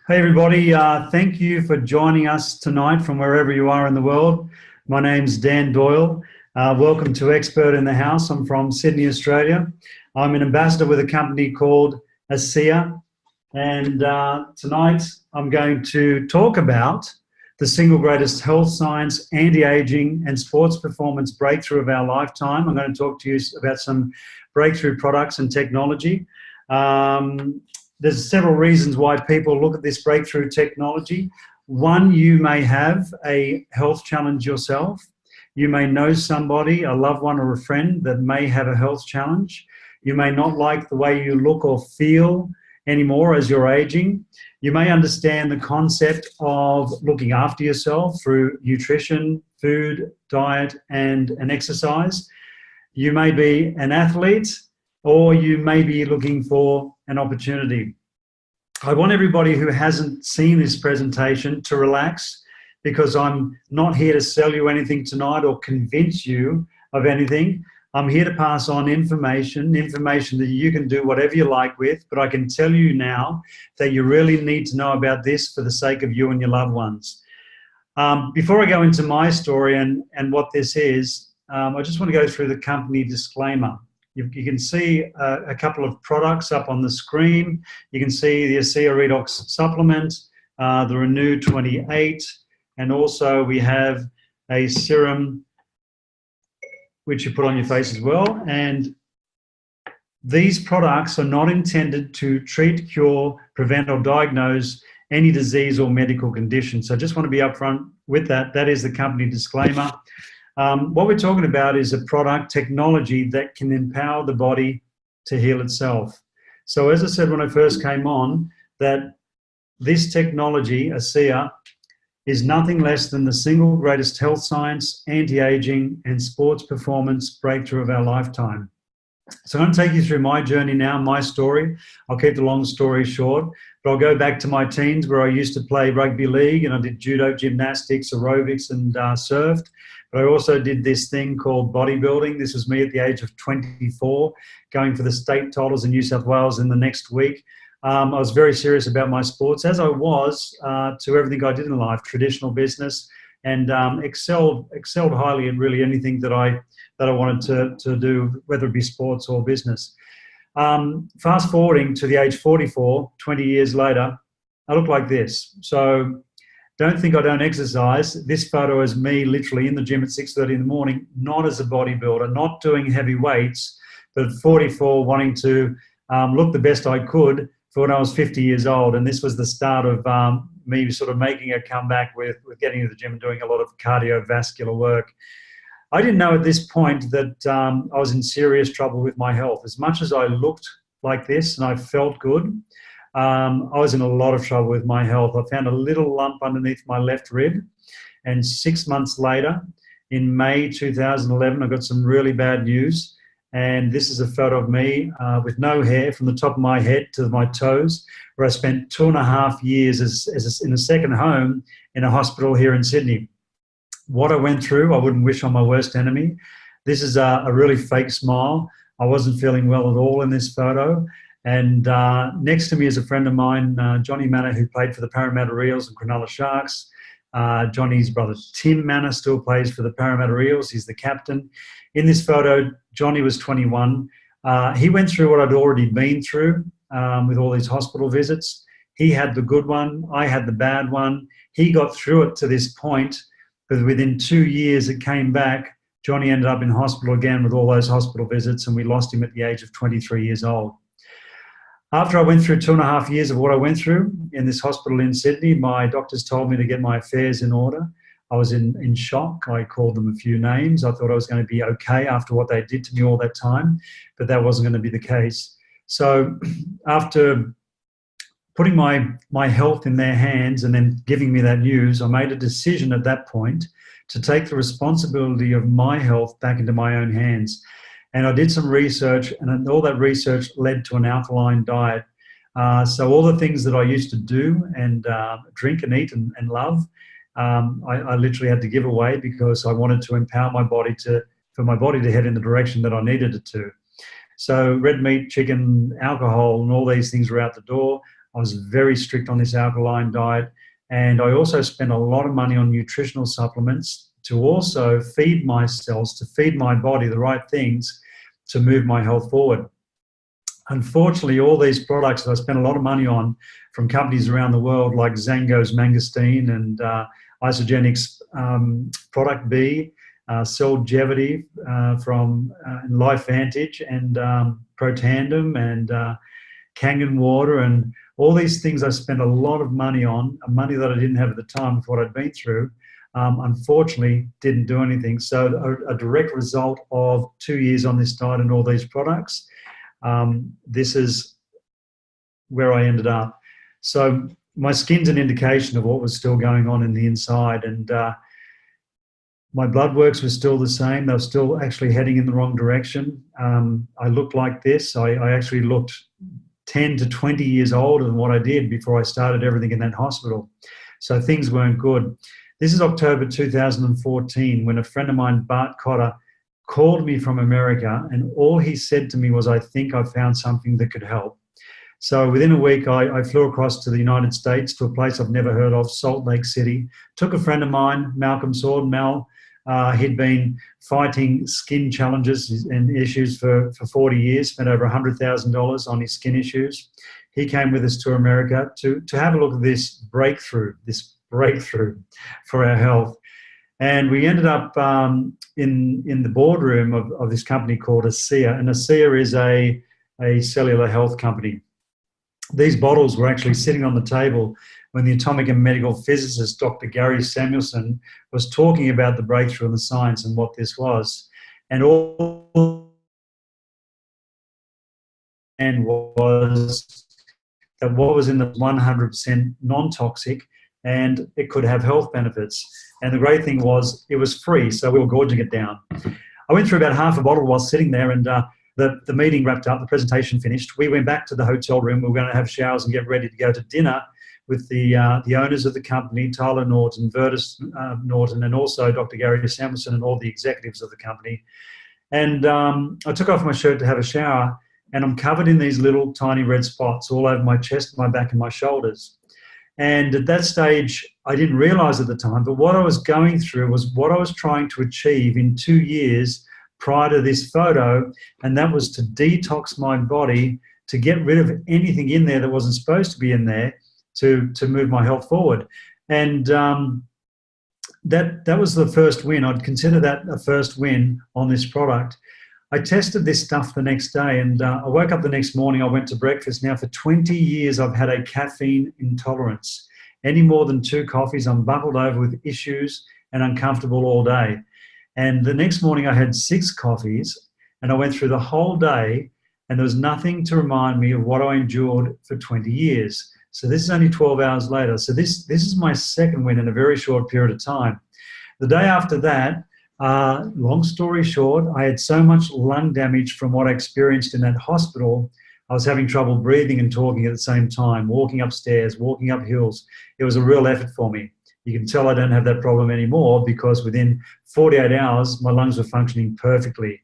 Hey everybody, thank you for joining us tonight from wherever you are in the world. My name's Dan Doyle. Welcome to Expert in the House. I'm from Sydney, Australia. I'm an ambassador with a company called ASEA, and tonight I'm going to talk about the single greatest health science, anti-aging and sports performance breakthrough of our lifetime. I'm going to talk to you about some breakthrough products and technology. There's several reasons why people look at this breakthrough technology. One, you may have a health challenge yourself. You may know somebody, a loved one or a friend that may have a health challenge. You may not like the way you look or feel anymore as you're aging. You may understand the concept of looking after yourself through nutrition, food, diet, and an exercise. You may be an athlete, or you may be looking for an opportunity. I want everybody who hasn't seen this presentation to relax, because I'm not here to sell you anything tonight or convince you of anything. I'm here to pass on information that you can do whatever you like with, but I can tell you now that you really need to know about this for the sake of you and your loved ones. Before I go into my story and what this is, I just want to go through the company disclaimer. You can see a couple of products up on the screen. You can see the ASEA Redox supplement, the Renew 28, and also we have a serum which you put on your face as well. And these products are not intended to treat, cure, prevent, or diagnose any disease or medical condition. So I just want to be upfront with that. That is the company disclaimer. What we're talking about is a product technology that can empower the body to heal itself. So as I said when I first came on, that this technology, ASEA, is nothing less than the single greatest health science, anti-aging, and sports performance breakthrough of our lifetime. So I'm going to take you through my journey now, my story. I'll keep the long story short, but I'll go back to my teens where I used to play rugby league, and I did judo, gymnastics, aerobics, and surfed. But I also did this thing called bodybuilding. This was me at the age of 24, going for the state titles in New South Wales in the next week. I was very serious about my sports, as I was to everything I did in life, traditional business, and excelled highly in really anything that I wanted to do, whether it be sports or business. Fast forwarding to the age 44, 20 years later, I look like this. So don't think I don't exercise. This photo is me literally in the gym at 6:30 in the morning, not as a bodybuilder, not doing heavy weights, but at 44 wanting to look the best I could for when I was 50 years old. And this was the start of me sort of making a comeback with getting to the gym and doing a lot of cardiovascular work. I didn't know at this point that I was in serious trouble with my health. As much as I looked like this and I felt good, I was in a lot of trouble with my health. I found a little lump underneath my left rib, and 6 months later, in May 2011, I got some really bad news. And this is a photo of me with no hair from the top of my head to my toes, where I spent 2.5 years in a second home in a hospital here in Sydney. What I went through, I wouldn't wish on my worst enemy. This is a really fake smile. I wasn't feeling well at all in this photo. And next to me is a friend of mine, Johnny Manor, who played for the Parramatta Eels and Cronulla Sharks. Johnny's brother Tim Manor still plays for the Parramatta Eels. He's the captain. In this photo, Johnny was 21. He went through what I'd already been through with all these hospital visits. He had the good one. I had the bad one. He got through it to this point, but within 2 years it came back. Johnny ended up in hospital again with all those hospital visits, and we lost him at the age of 23 years old. After I went through 2.5 years of what I went through in this hospital in Sydney, my doctors told me to get my affairs in order. I was in shock. I called them a few names. I thought I was going to be okay after what they did to me all that time, but that wasn't going to be the case. So after putting my health in their hands and then giving me that news, I made a decision at that point to take the responsibility of my health back into my own hands. And I did some research, and all that research led to an alkaline diet. So all the things that I used to do and drink and eat and love, I literally had to give away, because I wanted to empower my body for my body to head in the direction that I needed it to. So red meat, chicken, alcohol, and all these things were out the door. I was very strict on this alkaline diet. And I also spent a lot of money on nutritional supplements to also feed my cells, to feed my body the right things to move my health forward. Unfortunately, all these products that I spent a lot of money on from companies around the world, like Zango's Mangosteen and Isagenix Product B, Cellgevity from LifeVantage, and Protandem and Kangen Water, and all these things I spent a lot of money on, money that I didn't have at the time with what I'd been through. Unfortunately, didn't do anything. So a direct result of 2 years on this diet and all these products, this is where I ended up. So my skin's an indication of what was still going on in the inside, and my blood works were still the same. They were still actually heading in the wrong direction. I looked like this. I actually looked 10 to 20 years older than what I did before I started everything in that hospital. So things weren't good. This is October 2014 when a friend of mine, Bart Cotter, called me from America, and all he said to me was, I think I found something that could help. So within a week, I flew across to the United States to a place I've never heard of, Salt Lake City. Took a friend of mine, Malcolm Sword, Mel. He'd been fighting skin challenges and issues for 40 years, spent over $100,000 on his skin issues. He came with us to America to have a look at this breakthrough for our health. And we ended up in the boardroom of this company called ASEA. And ASEA is a cellular health company. These bottles were actually sitting on the table when the atomic and medical physicist, Dr. Gary Samuelson, was talking about the breakthrough in the science and what this was. And all and was that what was in the 100% non-toxic, and it could have health benefits. And the great thing was it was free, so we were gorging it down. I went through about half a bottle while sitting there, and the meeting wrapped up, the presentation finished. We went back to the hotel room. We were going to have showers and get ready to go to dinner with the owners of the company, Tyler Norton, Vertus Norton, and also Dr. Gary Samuelson and all the executives of the company. And I took off my shirt to have a shower, and I'm covered in these little tiny red spots all over my chest, my back, and my shoulders. And at that stage, I didn't realize at the time, but what I was going through was what I was trying to achieve in 2 years prior to this photo, and that was to detox my body, to get rid of anything in there that wasn't supposed to be in there, to move my health forward. And that was the first win. I'd consider that a first win on this product. I tested this stuff the next day, and I woke up the next morning, I went to breakfast. Now for 20 years, I've had a caffeine intolerance. Any more than 2 coffees, I'm buckled over with issues and uncomfortable all day. And the next morning I had 6 coffees, and I went through the whole day, and there was nothing to remind me of what I endured for 20 years. So this is only 12 hours later. So this is my second win in a very short period of time. The day after that, long story short, I had so much lung damage from what I experienced in that hospital. I was having trouble breathing and talking at the same time, walking upstairs, walking up hills. It was a real effort for me. You can tell I don't have that problem anymore because within 48 hours, my lungs were functioning perfectly.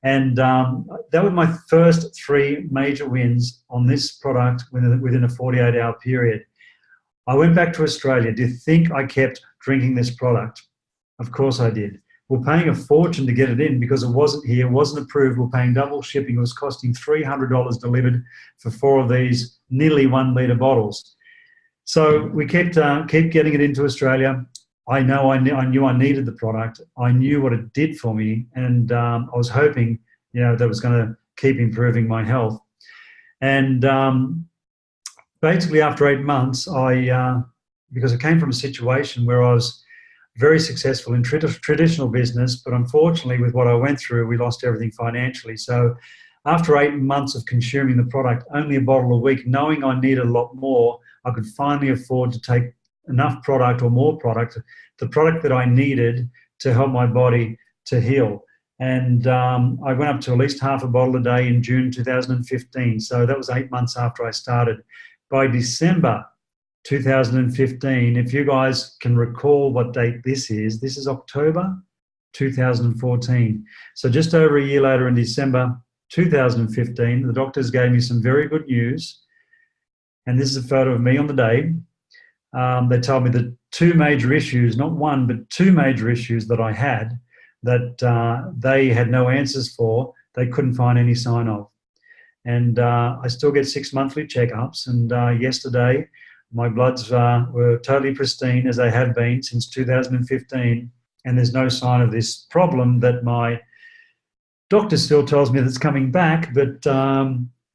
And that were my first 3 major wins on this product within a 48-hour period. I went back to Australia. Do you think I kept drinking this product? Of course I did. We're paying a fortune to get it in because it wasn't here, wasn't approved. We're paying double shipping. It was costing $300 delivered for 4 of these nearly 1 litre bottles. So we keep getting it into Australia. I knew I needed the product. I knew what it did for me, and I was hoping, that it was going to keep improving my health. And basically, after 8 months, because I came from a situation where I was very successful in traditional business, but unfortunately, with what I went through, we lost everything financially. So after 8 months of consuming the product, only a bottle a week, knowing I needed a lot more, I could finally afford to take enough product or more product, the product that I needed to help my body to heal. And I went up to at least half a bottle a day in June 2015. So that was 8 months after I started. By December 2015, if you guys can recall what date this is October 2014. So just over a year later in December 2015, the doctors gave me some very good news. And this is a photo of me on the day. They told me that two major issues, not one, but two major issues that I had that they had no answers for, they couldn't find any sign of. And I still get 6 monthly checkups. And yesterday, my bloods were totally pristine, as they have been since 2015. And there's no sign of this problem that my doctor still tells me that's coming back, but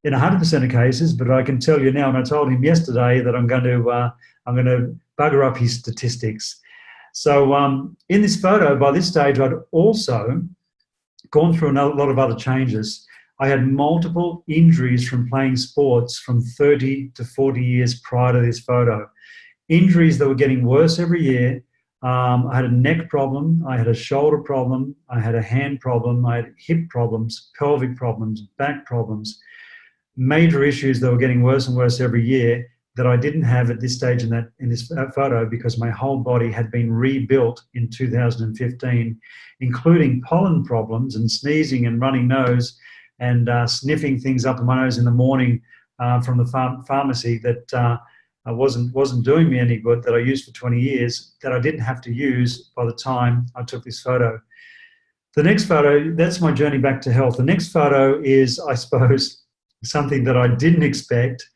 in 100% of cases. But I can tell you now, and I told him yesterday that I'm going to bugger up his statistics. So in this photo, by this stage, I'd also gone through a lot of other changes. I had multiple injuries from playing sports from 30 to 40 years prior to this photo. Injuries that were getting worse every year. I had a neck problem, I had a shoulder problem, I had a hand problem, I had hip problems, pelvic problems, back problems, major issues that were getting worse and worse every year that I didn't have at this stage in this photo, because my whole body had been rebuilt in 2015, including pollen problems and sneezing and running nose and sniffing things up my nose in the morning from the pharmacy that wasn't doing me any good, that I used for 20 years, that I didn't have to use by the time I took this photo. The next photo, that's my journey back to health. The next photo is, I suppose, something that I didn't expect,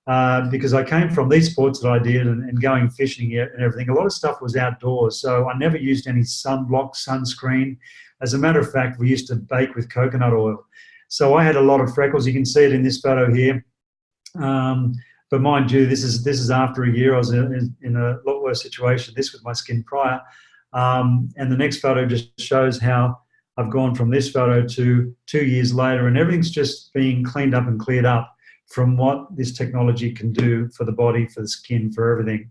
because I came from these sports that I did and going fishing and everything. A lot of stuff was outdoors, so I never used any sunblock, sunscreen. As a matter of fact, we used to bake with coconut oil. So I had a lot of freckles. You can see it in this photo here. But mind you, this is after a year. I was in a lot worse situation. This was my skin prior. And the next photo just shows how I've gone from this photo to 2 years later, and everything's just being cleaned up and cleared up from what this technology can do for the body, for the skin, for everything.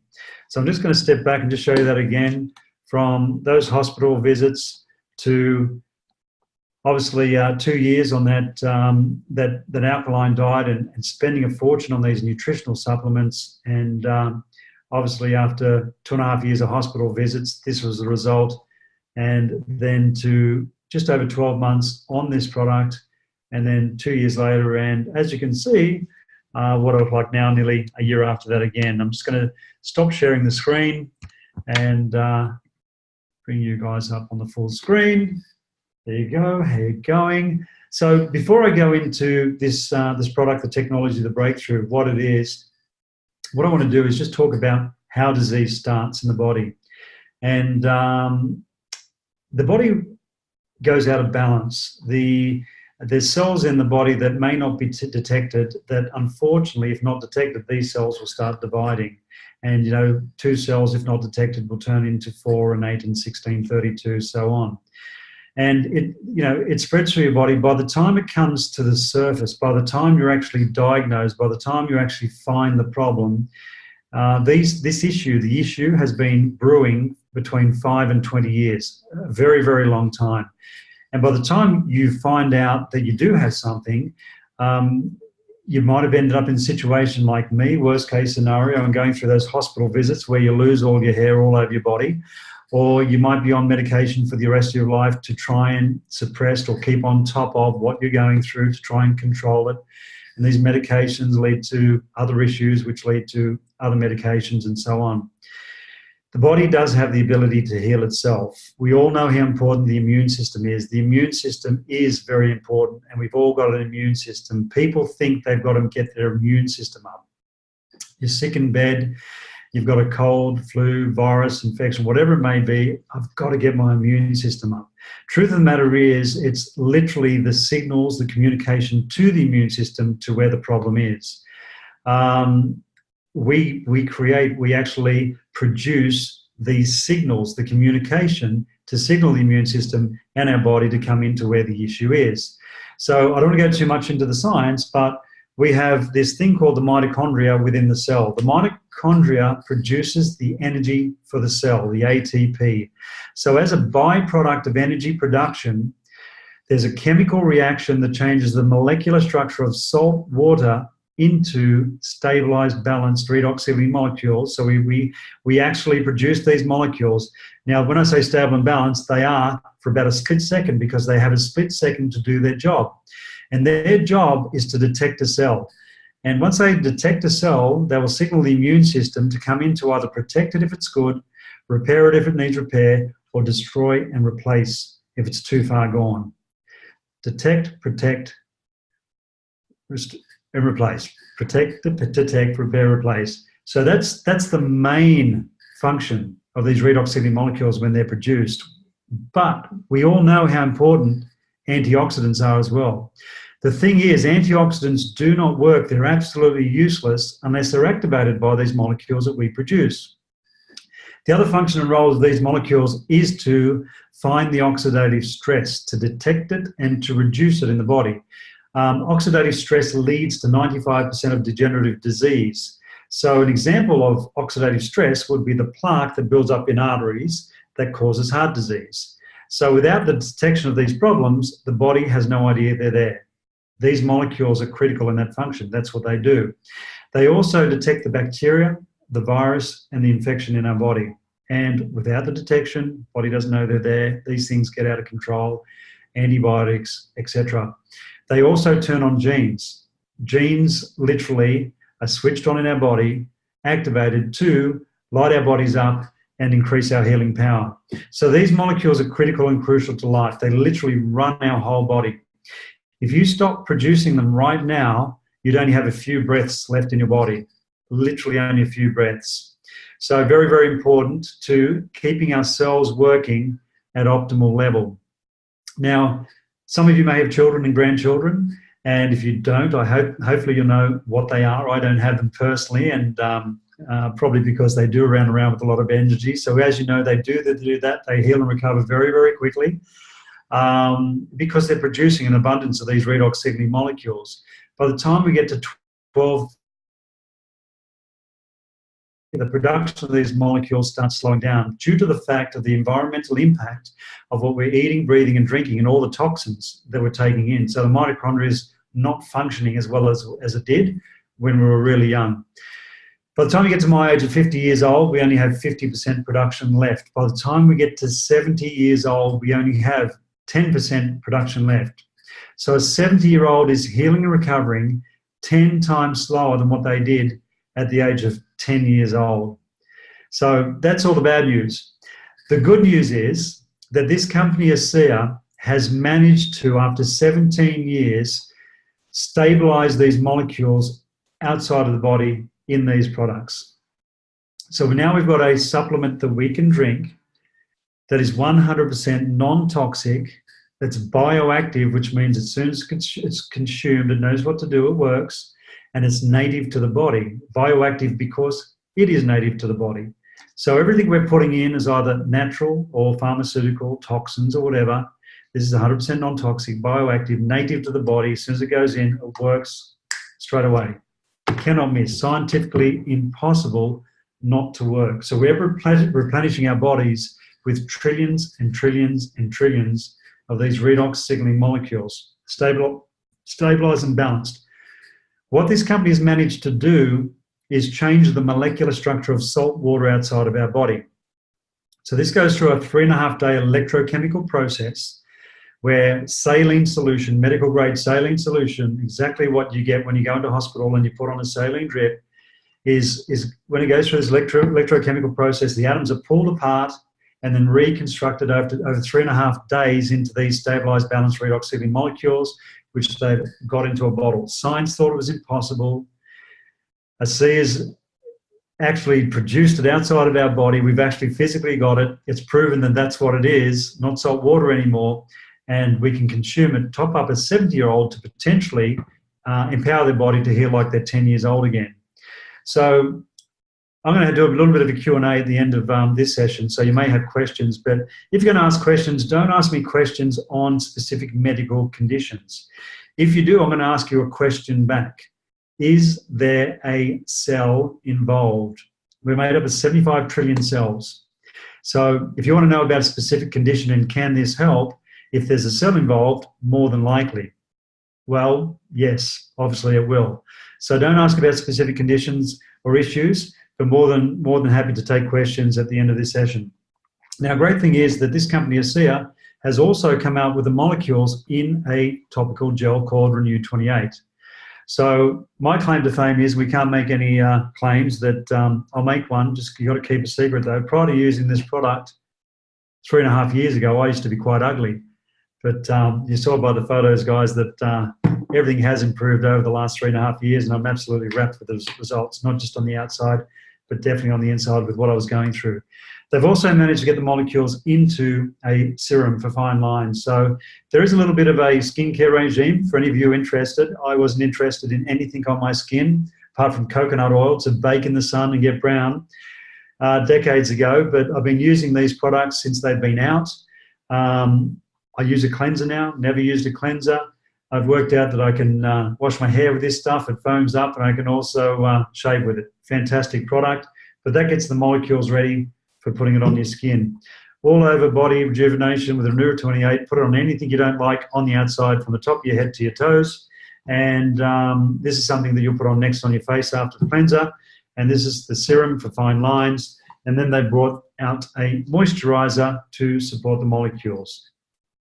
So I'm just going to step back and just show you that again, from those hospital visits to obviously 2 years on that alkaline diet and spending a fortune on these nutritional supplements. And obviously after 2.5 years of hospital visits, this was the result. And then to just over 12 months on this product, and then 2 years later, and as you can see, what I look like now, nearly a year after that again. I'm just going to stop sharing the screen and bring you guys up on the full screen. There you go. How you going? So before I go into this product, the technology, the breakthrough, what it is, what I want to do is just talk about how disease starts in the body. And the body goes out of balance. There's cells in the body that may not be detected, that unfortunately, if not detected, these cells will start dividing. And, 2 cells, if not detected, will turn into 4 and 8 and 16, 32, so on. And it spreads through your body. By the time it comes to the surface, by the time you're actually diagnosed, by the time you actually find the problem, the issue has been brewing between 5 and 20 years, a very, very long time. And by the time you find out that you do have something, you might have ended up in a situation like me, worst case scenario, and going through those hospital visits where you lose all your hair all over your body. Or you might be on medication for the rest of your life to try and suppress or keep on top of what you're going through to try and control it. And these medications lead to other issues, which lead to other medications and so on. The body does have the ability to heal itself. We all know how important the immune system is. The immune system is very important, and we've all got an immune system. People think they've got to get their immune system up. You're sick in bed, you've got a cold, flu, virus, infection, whatever it may be, I've got to get my immune system up. Truth of the matter is, it's literally the signals, the communication to the immune system to where the problem is. We actually produce these signals, the communication to signal the immune system and our body to come into where the issue is. So I don't want to go too much into the science, but we have this thing called the mitochondria within the cell. The mitochondria produces the energy for the cell, the ATP. So as a byproduct of energy production, there's a chemical reaction that changes the molecular structure of salt water into stabilized, balanced redoxyl molecules. So we actually produce these molecules. Now, when I say stable and balanced, they are for about a split second, because they have a split second to do their job. And their job is to detect a cell. And once they detect a cell, they will signal the immune system to come in to either protect it if it's good, repair it if it needs repair, or destroy and replace if it's too far gone. Detect, protect, and replace. Protect, detect, repair, replace. So that's the main function of these redox signaling molecules when they're produced. But we all know how important antioxidants are as well. The thing is, antioxidants do not work. They're absolutely useless unless they're activated by these molecules that we produce. The other function and role of these molecules is to find the oxidative stress, to detect it and to reduce it in the body. Oxidative stress leads to 95% of degenerative disease. So an example of oxidative stress would be the plaque that builds up in arteries that causes heart disease. So without the detection of these problems, the body has no idea they're there. These molecules are critical in that function. That's what they do. They also detect the bacteria, the virus, and the infection in our body. And without the detection, body doesn't know they're there. These things get out of control, antibiotics, etc. They also turn on genes. Genes literally are switched on in our body, activated to light our bodies up and increase our healing power. So these molecules are critical and crucial to life. They literally run our whole body. If you stop producing them right now, you'd only have a few breaths left in your body, literally only a few breaths. So very, very important to keeping our cells working at optimal level. Now, some of you may have children and grandchildren, and if you don't, hopefully you'll know what they are. I don't have them personally, and probably because they do run around with a lot of energy. So as you know, they do that. They heal and recover very, very quickly because they're producing an abundance of these redox signaling molecules. By the time we get to 12, the production of these molecules starts slowing down due to the fact of the environmental impact of what we're eating, breathing, and drinking, and all the toxins that we're taking in. So the mitochondria is not functioning as well as it did when we were really young. By the time we get to my age of 50 years old, we only have 50% production left. By the time we get to 70 years old, we only have 10% production left. So a 70-year-old is healing and recovering 10 times slower than what they did at the age of 10 years old. So that's all the bad news. The good news is that this company, ASEA, has managed to, after 17 years, stabilize these molecules outside of the body in these products. So now we've got a supplement that we can drink that is 100% non-toxic, that's bioactive, which means as soon as it's consumed, it knows what to do, it works, and it's native to the body. Bioactive because it is native to the body. So everything we're putting in is either natural or pharmaceutical, toxins or whatever. This is 100% non-toxic, bioactive, native to the body. As soon as it goes in, it works straight away. It cannot miss. Scientifically impossible not to work. So we're replenishing our bodies with trillions and trillions and trillions of these redox signaling molecules, stabilized and balanced. What this company has managed to do is change the molecular structure of salt water outside of our body. So this goes through a 3.5-day electrochemical process where saline solution, medical grade saline solution, exactly what you get when you go into hospital and you put on a saline drip, is when it goes through this electrochemical process, the atoms are pulled apart and then reconstructed over 3.5 days into these stabilized, balanced redox signaling molecules, which they've got into a bottle. Science thought it was impossible. ASEA's actually produced it outside of our body. We've actually physically got it. It's proven that that's what it is, not salt water anymore, and we can consume it, top up a 70-year-old to potentially empower their body to heal like they're 10 years old again. So I'm going to do a little bit of a Q&A at the end of this session, so you may have questions, but if you're going to ask questions, don't ask me questions on specific medical conditions. If you do, I'm going to ask you a question back. Is there a cell involved? We're made up of 75 trillion cells. So if you want to know about a specific condition and can this help, if there's a cell involved, more than likely. Well, yes, obviously it will. So don't ask about specific conditions or issues, but more than happy to take questions at the end of this session. Now, great thing is that this company, ASEA, has also come out with the molecules in a topical gel called Renew 28. So my claim to fame is we can't make any claims that I'll make one, just you got to keep a secret though. Prior to using this product 3.5 years ago, I used to be quite ugly. But you saw by the photos, guys, that everything has improved over the last 3.5 years, and I'm absolutely wrapped with the results, not just on the outside, but definitely on the inside with what I was going through. They've also managed to get the molecules into a serum for fine lines. So there is a little bit of a skincare regime for any of you interested. I wasn't interested in anything on my skin, apart from coconut oil to bake in the sun and get brown decades ago, but I've been using these products since they've been out. I use a cleanser now, never used a cleanser. I've worked out that I can wash my hair with this stuff, it foams up, and I can also shave with it. Fantastic product, but that gets the molecules ready for putting it on your skin. All over body rejuvenation with Renew 28, put it on anything you don't like on the outside from the top of your head to your toes. And this is something that you'll put on next on your face after the cleanser. And this is the serum for fine lines. And then they brought out a moisturizer to support the molecules.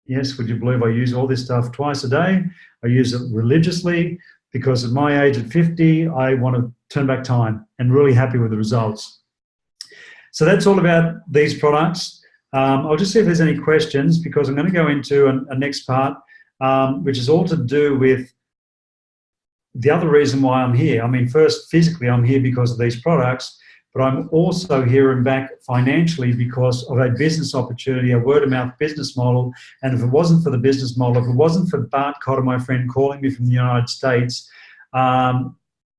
Yes, would you believe I use all this stuff twice a day? I use it religiously because at my age at 50, I want to turn back time and really happy with the results. So that's all about these products. I'll just see if there's any questions because I'm going to go into a next part, which is all to do with the other reason why I'm here. I mean, first, physically, I'm here because of these products, but I'm also here and back financially because of a business opportunity, a word-of-mouth business model. And if it wasn't for the business model, if it wasn't for Bart Cotter, my friend, calling me from the United States, and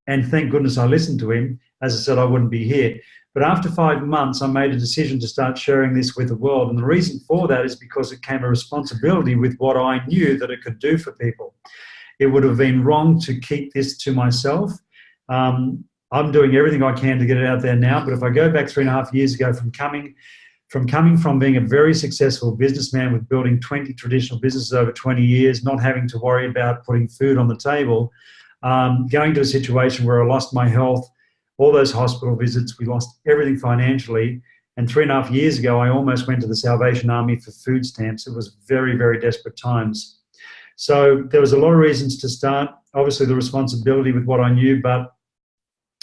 thank goodness I listened to him, as I said, I wouldn't be here. But after 5 months, I made a decision to start sharing this with the world. And the reason for that is because it came a responsibility with what I knew that it could do for people. It would have been wrong to keep this to myself. I'm doing everything I can to get it out there now. But if I go back 3.5 years ago from coming from being a very successful businessman with building 20 traditional businesses over 20 years, not having to worry about putting food on the table, going to a situation where I lost my health, all those hospital visits, we lost everything financially. And 3.5 years ago, I almost went to the Salvation Army for food stamps. It was very, very desperate times. So there was a lot of reasons to start. Obviously, the responsibility with what I knew, but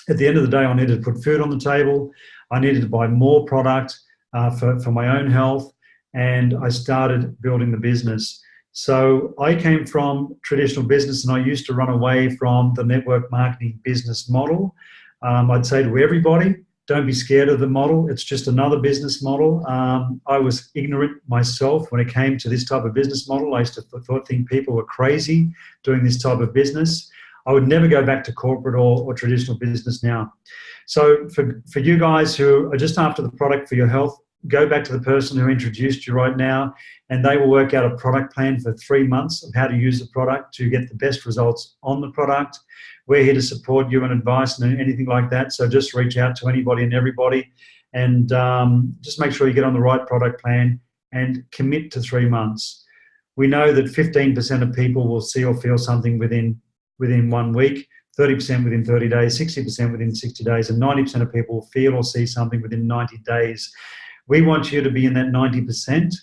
at the end of the day, I needed to put food on the table. I needed to buy more product for my own health, and I started building the business. So I came from traditional business, and I used to run away from the network marketing business model. I'd say to everybody, don't be scared of the model. It's just another business model. I was ignorant myself when it came to this type of business model. I used to think people were crazy doing this type of business. I would never go back to corporate or traditional business now. So for you guys who are just after the product for your health, go back to the person who introduced you right now, and they will work out a product plan for 3 months of how to use the product to get the best results on the product. We're here to support you and advice and anything like that. So just reach out to anybody and everybody, and just make sure you get on the right product plan and commit to 3 months. We know that 15% of people will see or feel something within 1 week, 30% within 30 days, 60% within 60 days, and 90% of people will feel or see something within 90 days. We want you to be in that 90%,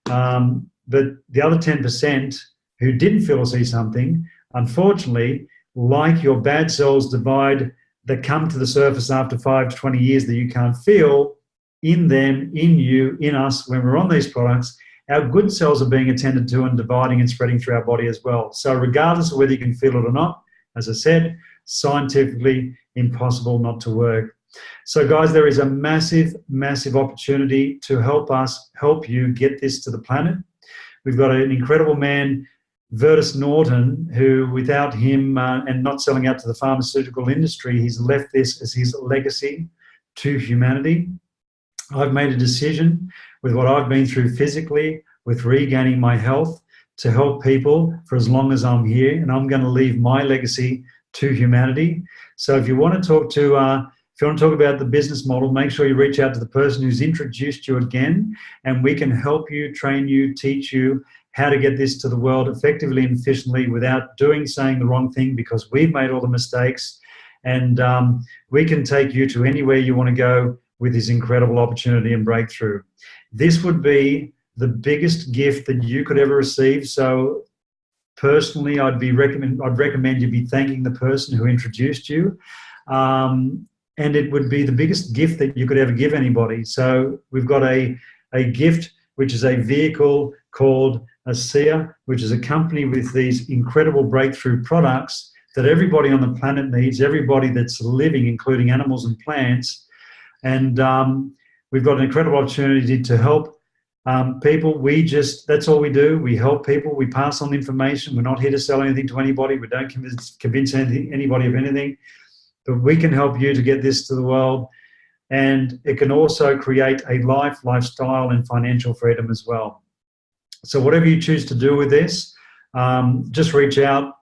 but the other 10% who didn't feel or see something, unfortunately, like your bad cells divide that come to the surface after 5 to 20 years that you can't feel, in them, in you, in us, when we're on these products, our good cells are being attended to and dividing and spreading through our body as well. So regardless of whether you can feel it or not, as I said, scientifically impossible not to work. So guys, there is a massive, massive opportunity to help you get this to the planet. We've got an incredible man, Vertus Norton, who without him and not selling out to the pharmaceutical industry, he's left this as his legacy to humanity. I've made a decision with what I've been through physically, with regaining my health, to help people for as long as I'm here, and I'm going to leave my legacy to humanity. So if you want to talk about the business model, make sure you reach out to the person who's introduced you again, and we can help you, train you, teach you how to get this to the world effectively and efficiently without saying the wrong thing, because we've made all the mistakes, and we can take you to anywhere you want to go with this incredible opportunity and breakthrough. This would be the biggest gift that you could ever receive. So personally, I'd recommend you be thanking the person who introduced you. And it would be the biggest gift that you could ever give anybody. So we've got a gift, which is a vehicle called ASEA, which is a company with these incredible breakthrough products that everybody on the planet needs, everybody that's living, including animals and plants. And we've got an incredible opportunity to help people. That's all we do. We help people. We pass on information. We're not here to sell anything to anybody. We don't convince anybody of anything. But we can help you to get this to the world. And it can also create a lifestyle, and financial freedom as well. So whatever you choose to do with this, just reach out.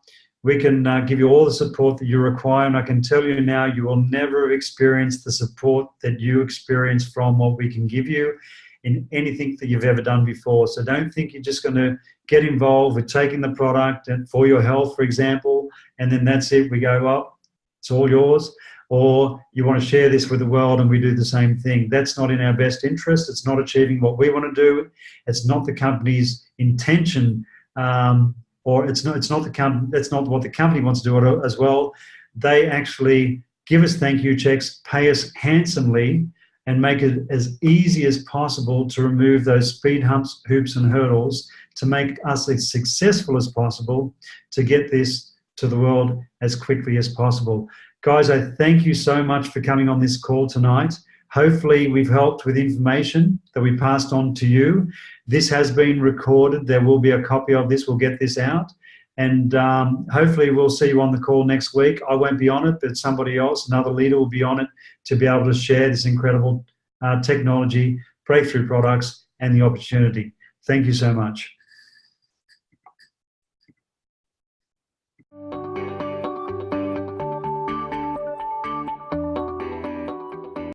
We can give you all the support that you require. And I can tell you now, you will never experience the support that you experience from what we can give you in anything that you've ever done before. So don't think you're just going to get involved with taking the product and for your health, for example, and then that's it. We go, well, it's all yours. Or you want to share this with the world and we do the same thing. That's not in our best interest. It's not achieving what we want to do. It's not the company's intention, or it's not what the company wants to do as well. They actually give us thank you checks, pay us handsomely, and make it as easy as possible to remove those speed humps, hoops, and hurdles to make us as successful as possible to get this to the world as quickly as possible. Guys, I thank you so much for coming on this call tonight. Hopefully we've helped with information that we passed on to you. This has been recorded. There will be a copy of this. We'll get this out. And hopefully we'll see you on the call next week. I won't be on it, but somebody else, another leader will be on it to be able to share this incredible technology, breakthrough products, and the opportunity. Thank you so much.